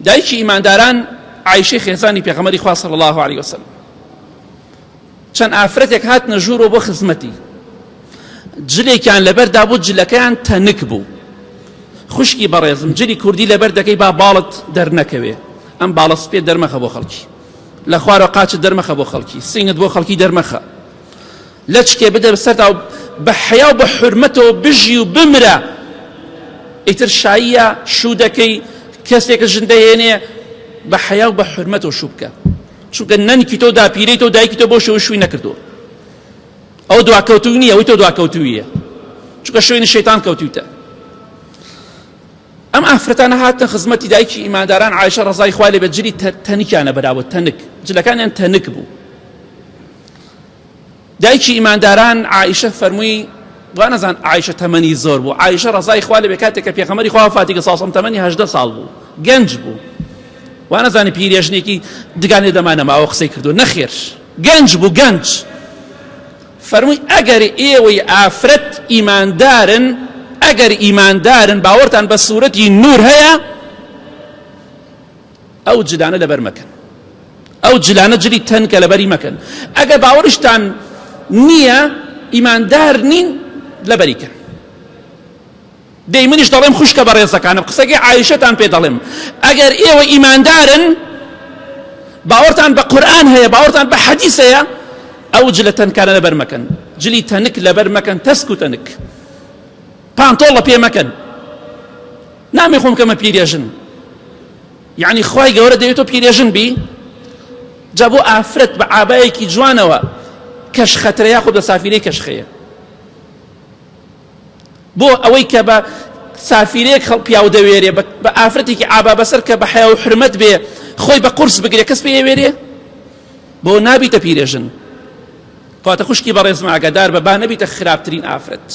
دایکی ئیمانداران عایشەی خێزانی پێغەمبەری خوا صلی الله عليه وسلم چەند ئافرەتێک هاتنە ژوورەوە بۆ خزمەتی، جلێکیان لەبەردا بوو، جلەکەیان تەنک بوو. خوشکی بەڕێزم، جلی کوردی لەبەر دەکەی با باڵت دەرنەکەوێ، ئەم باڵە سپێ دەرمەخە بۆ خەڵکی، لە خوارەوە قاچت دەرمەخە بۆ خەڵکی، سینگت بۆ خەڵکی دەرمەخە، لە چکێ بدە بەسەرتاو بە حیا و بە حورمەتەوە بژی و بمرە. ئیتر شاییە شوو دەکەی، کەسێکە ژندەهێنێ، بە حیا و بە حورمەتەوە شوو بکە، چونکە نەنکی تۆ داپیرەی تۆ دایکی تۆ بۆ شووی نەکردو، ئەو دواکەوتوو نییە، ئەوی تۆ دواکەوتوویە، چونکە شوێنی شەیتان کەوتویتە. ئەم ئافرەتانە هاتن خزمەتی دایکی ئیمانداران عایشە ڕەزای خوای لێ بێت، جلی تەنکیانە بەراوە، تەنک، جلەکانیان تەنک بوو. دایکی ئیمانداران عایشە فەرمووی، وا نەزان عایشە تەمەنی زۆر بوو، عایشە ڕەزای خوای لێ بێت کاتێک کە پێغەمبەری خوا وەفاتی کرد ساسەم تەمەنی 18 ساڵ بوو، گەنج بوو، وا نەزانی پیرێژنێکی دگانێ دەمانەماوە قسەی کردو، نەخێر، گەنج بوو، گەنج. فەرمووی ئەگەر ئێوەی ئافرەت ئیماندارن، ئەگەر ئیماندارن باوەڕتان بە سوورەتی نور هەیە، ئەو جلانە لەبەر مەکەن، ئەو جلانە جلی تەنکە لەبەری مەکەن. ئەگەر باوەڕشتان نییە، ئیماندار نین، لەبەریکەن. دەی منیش دەڵێم خوشکە بە ڕێزەکانم، قسەکەی عایشەتان پێ دەڵێم، ئەگەر ئێوە ئیماندارن، باوەڕتان بە قورئان هەیە، باوەڕتان بە حەدیث هەیە، ئەو جلە تەنکانە لەبەر مەکەن، جلی تەنک لەبەر مەکەن، تەسک و تەنک، پانتۆڵە پێ مەکەن. نامی خۆم کەمە پیرێژن، یعنی خوای گەورە دەوێت تۆ پیرێژن بی، جا بۆ ئافرەت بە عابایەکی جوانەوە کەش خەترەیە خۆ بە سافیرەی کەشخەیە، بۆ ئەوەی کە بە سافیرەیەک پیاو دەوێرێ، بە ئافرەتێکی ئابا بەسەر کە بە حیا و حرمەت بێ، خۆی بە قورس بگرێ، کەس پێ وێرێ، بۆ نابیتە پیرێژن. کاتە خوشکی بەڕێزم ئاگادار بە با نەبیتە خراپترین ئافرەت.